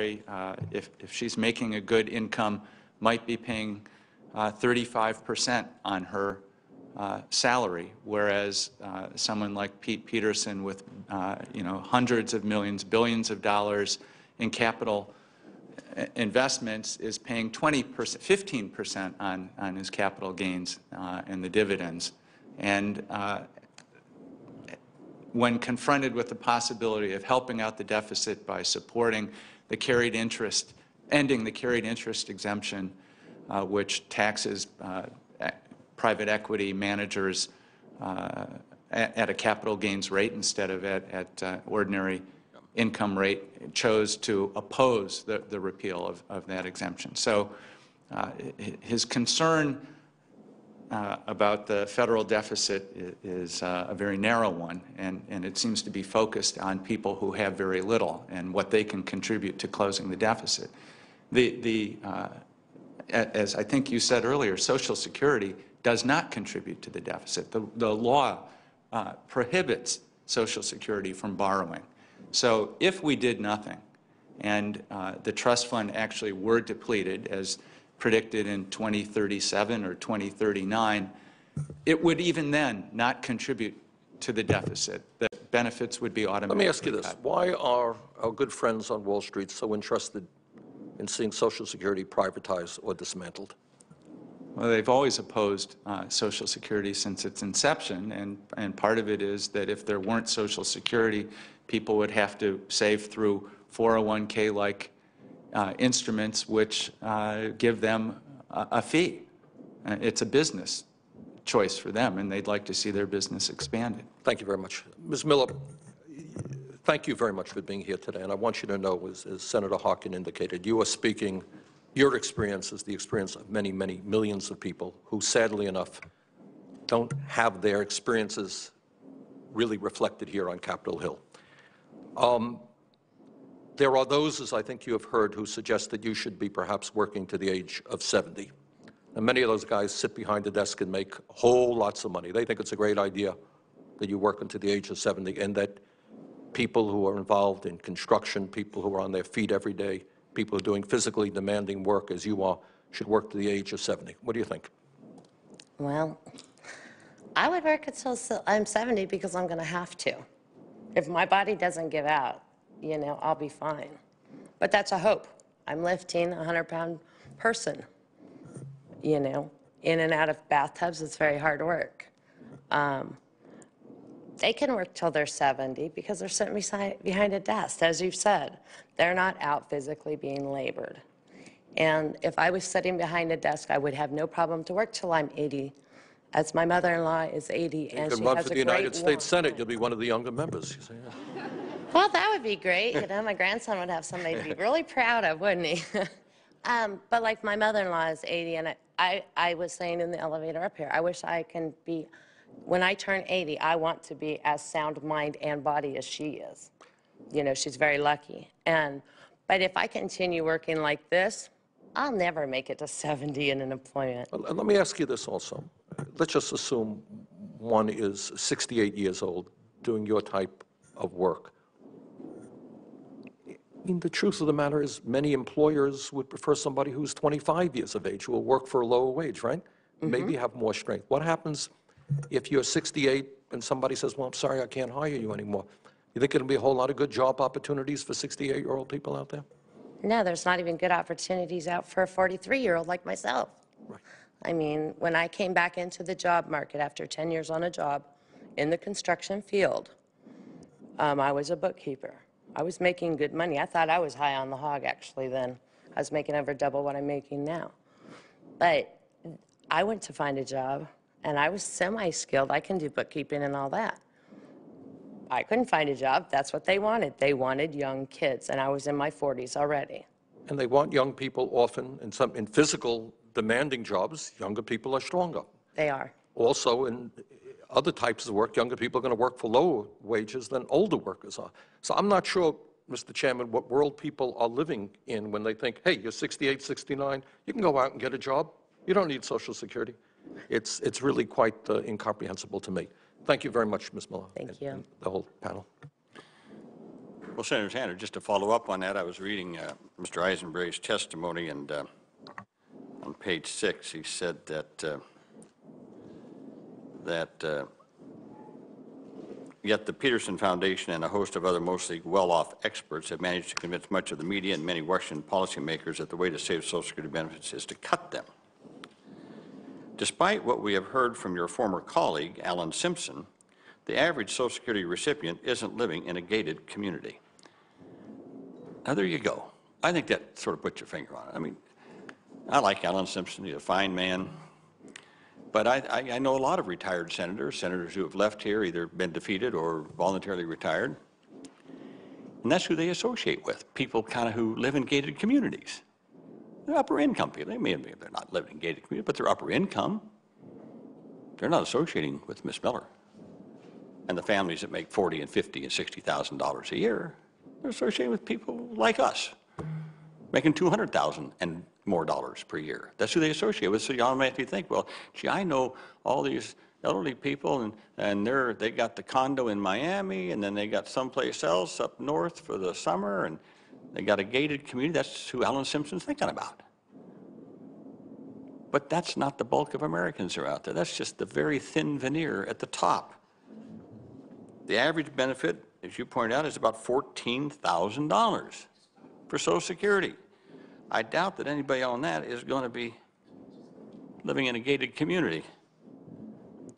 if she's making a good income, might be paying 35% on her salary, whereas someone like Pete Peterson with hundreds of millions, billions of dollars in capital investments is paying 20%, 15% on his capital gains and the dividends. And when confronted with the possibility of helping out the deficit by supporting the carried interest, ending the carried interest exemption, which taxes private equity managers at a capital gains rate instead of at ordinary income rate, chose to oppose the repeal of that exemption. So his concern about the federal deficit is a very narrow one, and it seems to be focused on people who have very little and what they can contribute to closing the deficit. As I think you said earlier, Social Security does not contribute to the deficit. The law prohibits Social Security from borrowing. So if we did nothing and the trust fund actually were depleted, as predicted in 2037 or 2039, it would even then not contribute to the deficit. The benefits would be automatically. Let me ask you this. Why are our good friends on Wall Street so interested in seeing Social Security privatized or dismantled? Well, they've always opposed Social Security since its inception, and part of it is that if there weren't Social Security, people would have to save through 401k-like instruments which give them a fee. It's a business choice for them, and they'd like to see their business expanded. Thank you very much. Ms. Miller, thank you very much for being here today, and I want you to know, as Senator Harken indicated, you are speaking, your experience is the experience of many, many millions of people who, sadly enough, don't have their experiences really reflected here on Capitol Hill. There are those, as I think you have heard, who suggest that you should be perhaps working to the age of 70. And many of those guys sit behind a desk and make whole lots of money. They think it's a great idea that you work until the age of 70, and that people who are involved in construction, people who are on their feet every day, people who are doing physically demanding work as you are, should work to the age of 70. What do you think? Well, I would work until I'm 70 because I'm going to have to. If my body doesn't give out, you know, I'll be fine. But that's a hope. I'm lifting a 100-pound person, you know, in and out of bathtubs. It's very hard work. They can work till they're 70 because they're sitting behind a desk, as you've said. They're not out physically being labored. And if I was sitting behind a desk, I would have no problem to work till I'm 80, as my mother-in-law is 80, and she has a great You can run for the United States Senate. You'll be one of the younger members. You see. Well, that would be great. You know, my grandson would have somebody to be really proud of, wouldn't he? But like my mother-in-law is 80, and I was saying in the elevator up here, I wish I can be, when I turn 80, I want to be as sound mind and body as she is. You know, she's very lucky. But if I continue working like this, I'll never make it to 70 in an employment. Well, let me ask you this also. Let's just assume one is 68 years old doing your type of work. I mean, the truth of the matter is many employers would prefer somebody who's 25 years of age who will work for a lower wage, right? Mm-hmm. Maybe have more strength. What happens if you're 68 and somebody says, well, I'm sorry, I can't hire you anymore? You think it'll be a whole lot of good job opportunities for 68-year-old people out there? No, there's not even good opportunities out for a 43-year-old like myself. Right. I mean, when I came back into the job market after 10 years on a job in the construction field, I was a bookkeeper. I was making good money. I thought I was high on the hog, actually, then. I was making over double what I'm making now. But I went to find a job, and I was semi-skilled. I can do bookkeeping and all that. I couldn't find a job. That's what they wanted. They wanted young kids, and I was in my 40s already. And they want young people often in physical demanding jobs. Younger people are stronger. They are. Also, in other types of work, younger people are going to work for lower wages than older workers are. So I'm not sure, Mr. Chairman, what world people are living in when they think, hey, you're 68, 69, you can go out and get a job. You don't need Social Security. It's really quite incomprehensible to me. Thank you very much, Ms. Miller. Thank you. And the whole panel. Well, Senator Sanders, just to follow up on that, I was reading Mr. Eisenberg's testimony, and on page 6, he said that yet the Peterson Foundation and a host of other mostly well-off experts have managed to convince much of the media and many Washington policymakers that the way to save Social Security benefits is to cut them. Despite what we have heard from your former colleague, Alan Simpson, the average Social Security recipient isn't living in a gated community. Now, there you go. I think that sort of puts your finger on it. I mean, I like Alan Simpson. He's a fine man. But I know a lot of retired senators who have left here, either been defeated or voluntarily retired. And that's who they associate with, people kind of who live in gated communities. They're upper income people. They're not living in gated communities, but they're upper income. They're not associating with Miss Miller. And the families that make $40,000 and $50,000 and $60,000 a year, they're associated with people like us, making $200,000 and more dollars per year. That's who they associate with. So you automatically think, well, gee, I know all these elderly people, and they got the condo in Miami, and then they got someplace else up north for the summer, and they got a gated community. That's who Alan Simpson's thinking about. But that's not the bulk of Americans who are out there. That's just the very thin veneer at the top. The average benefit, as you pointed out, is about $14,000 for Social Security. I doubt that anybody on that is going to be living in a gated community.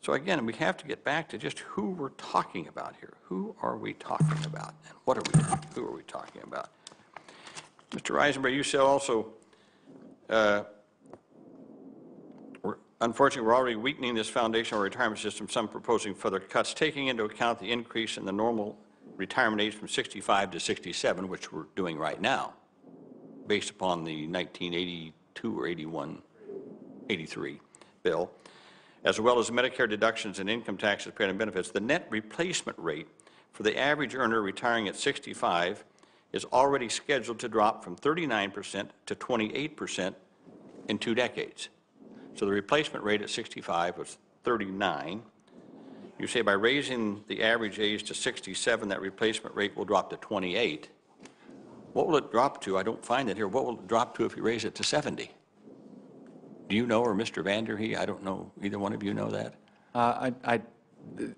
So again, we have to get back to just who we're talking about here. Who are we talking about? And who are we talking about? Mr. Eisenberg, you said also, unfortunately, we're already weakening this foundational retirement system, some proposing further cuts, taking into account the increase in the normal retirement age from 65 to 67, which we're doing right now, based upon the 1982 or 83 bill, as well as Medicare deductions and income taxes paid on benefits. The net replacement rate for the average earner retiring at 65 is already scheduled to drop from 39% to 28% in 2 decades. So the replacement rate at 65 was 39. You say by raising the average age to 67, that replacement rate will drop to 28. What will it drop to? I don't find it here. What will it drop to if you raise it to 70? Do you know, or Mr. Vanderhee? I don't know. Either one of you know that?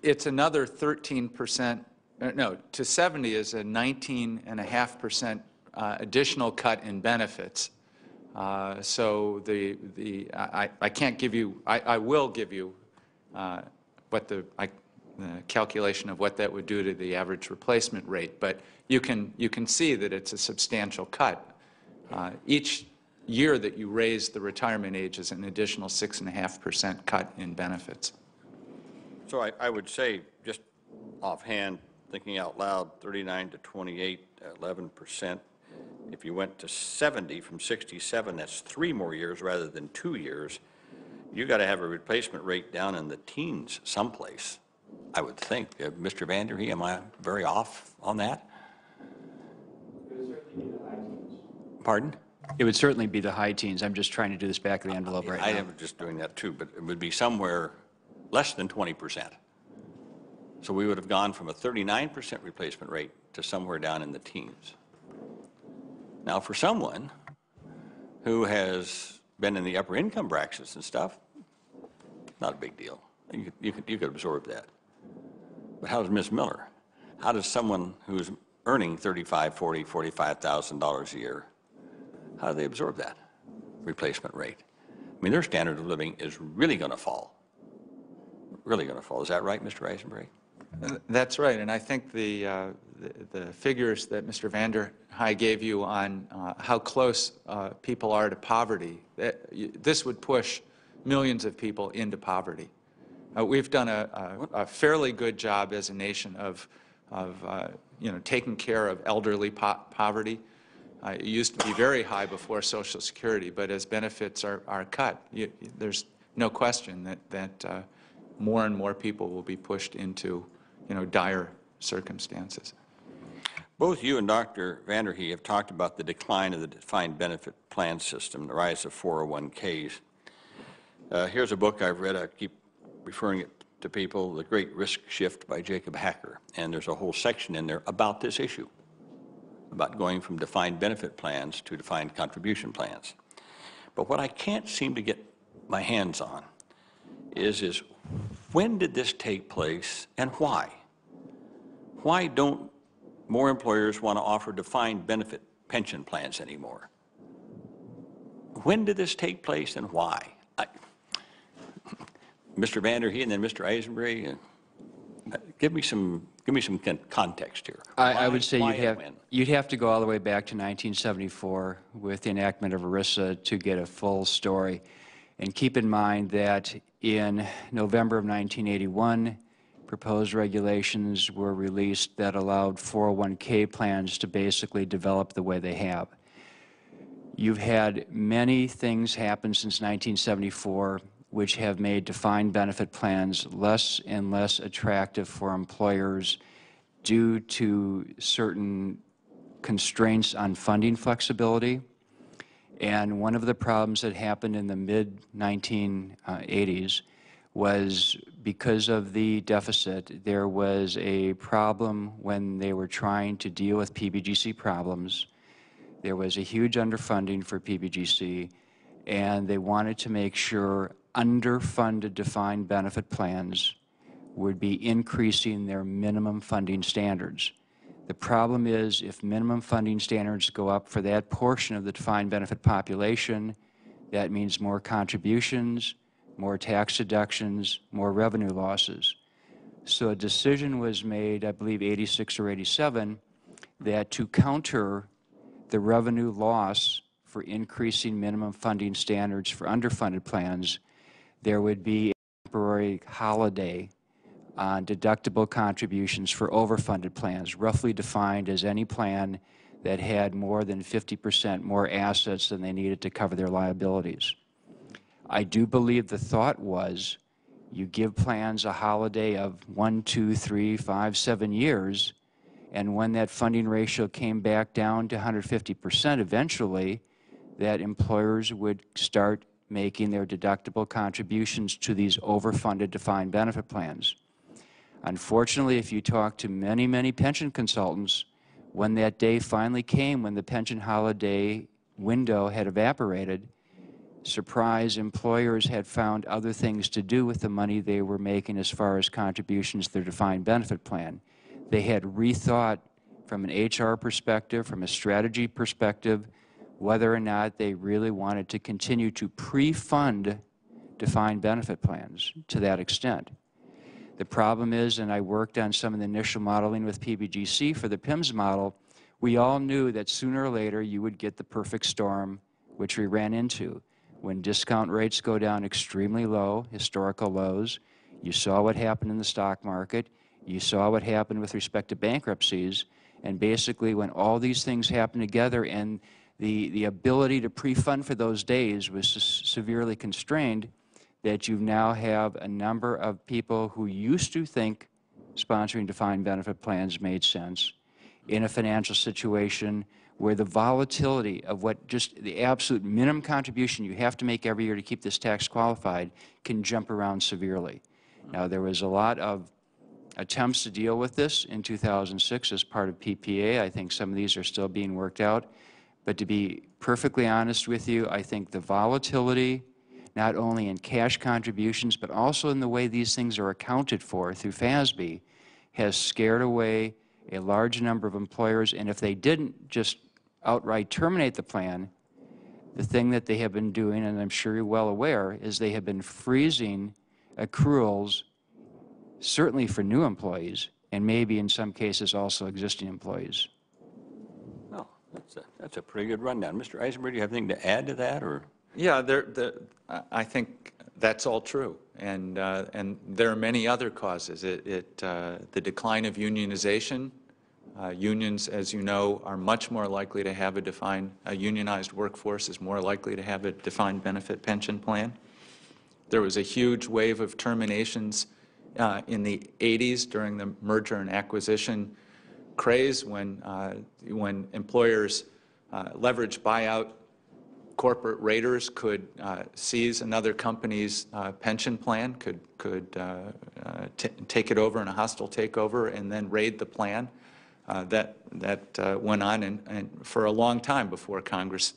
It's another 13%. No, to 70 is a 19.5% additional cut in benefits. So I can't give you. I will give you what the calculation of what that would do to the average replacement rate. But you can see that it's a substantial cut. Each year that you raise the retirement age is an additional 6.5% cut in benefits. So I would say, just offhand, thinking out loud, 39 to 28, 11%. If you went to 70 from 67, that's 3 more years rather than 2 years. You got to have a replacement rate down in the teens someplace, I would think. Mr. Vanderhee, am I very off on that? Pardon? It would certainly be the high teens. I'm just trying to do this back of the envelope right now. I am just doing that too, but it would be somewhere less than 20%. So we would have gone from a 39% replacement rate to somewhere down in the teens. Now, for someone who has been in the upper income brackets and stuff, not a big deal. You could absorb that. But how does Ms. Miller? How does someone who's earning $35,000, $40,000, $45,000 a year, how do they absorb that replacement rate? I mean, their standard of living is really going to fall. Really going to fall. Is that right, Mr. Eisenberg? That's right, and I think the figures that Mr. Vanderhee gave you on how close people are to poverty, this would push millions of people into poverty. We've done a fairly good job as a nation of taking care of elderly poverty. It used to be very high before Social Security, but as benefits are cut, there's no question that more and more people will be pushed into dire circumstances. Both you and Dr. Vanderhee have talked about the decline of the defined benefit plan system, the rise of 401ks. Here's a book I've read. I keep referring it to people, The Great Risk Shift by Jacob Hacker. And there's a whole section in there about this issue. about going from defined benefit plans to defined contribution plans. But what I can't seem to get my hands on is when did this take place and why? Why don't more employers want to offer defined benefit pension plans anymore? When did this take place and why? Mr. Vanderhee and then Mr. Eisenberry, give me some context here. I would Why- say why and when? you'd have to go all the way back to 1974 with the enactment of ERISA to get a full story. And keep in mind that in November of 1981, proposed regulations were released that allowed 401k plans to basically develop the way they have. You've had many things happen since 1974 which have made defined benefit plans less and less attractive for employers due to certain constraints on funding flexibility. And one of the problems that happened in the mid-1980s was because of the deficit, there was a problem when they were trying to deal with PBGC problems. There was a huge underfunding for PBGC, and they wanted to make sure underfunded defined benefit plans would be increasing their minimum funding standards. The problem is if minimum funding standards go up for that portion of the defined benefit population, that means more contributions, more tax deductions, more revenue losses. So a decision was made, I believe 86 or 87, that to counter the revenue loss for increasing minimum funding standards for underfunded plans, there would be a temporary holiday on deductible contributions for overfunded plans, roughly defined as any plan that had more than 50% more assets than they needed to cover their liabilities. I do believe the thought was you give plans a holiday of 1, 2, 3, 5, 7 years, and when that funding ratio came back down to 150% eventually, that employers would start making their deductible contributions to these overfunded defined benefit plans. Unfortunately, if you talk to many, many pension consultants, when that day finally came, when the pension holiday window had evaporated, surprise, employers had found other things to do with the money they were making as far as contributions to their defined benefit plan. They had rethought from an HR perspective, from a strategy perspective, whether or not they really wanted to continue to pre-fund defined benefit plans to that extent. The problem is, and I worked on some of the initial modeling with PBGC for the PIMS model, we all knew that sooner or later you would get the perfect storm, which we ran into. When discount rates go down extremely low, historical lows, you saw what happened in the stock market, you saw what happened with respect to bankruptcies, and basically when all these things happen together and the ability to pre-fund for those days was severely constrained, that you now have a number of people who used to think sponsoring defined benefit plans made sense in a financial situation where the volatility of what just the absolute minimum contribution you have to make every year to keep this tax qualified can jump around severely. Now, there was a lot of attempts to deal with this in 2006 as part of PPA. I think some of these are still being worked out. But to be perfectly honest with you, I think the volatility, not only in cash contributions, but also in the way these things are accounted for through FASB, has scared away a large number of employers. And if they didn't just outright terminate the plan, the thing that they have been doing, and I'm sure you're well aware, is they have been freezing accruals, certainly for new employees, and maybe in some cases also existing employees. Well, that's a pretty good rundown. Mr. Eisenberg, do you have anything to add to that, or? Yeah, I think that's all true, and there are many other causes. The decline of unionization. Unions, as you know, are much more likely to have a unionized workforce is more likely to have a defined benefit pension plan. There was a huge wave of terminations in the 80s during the merger and acquisition craze when employers leveraged buyout corporate raiders could seize another company's pension plan, could take it over in a hostile takeover and then raid the plan. That went on and for a long time before Congress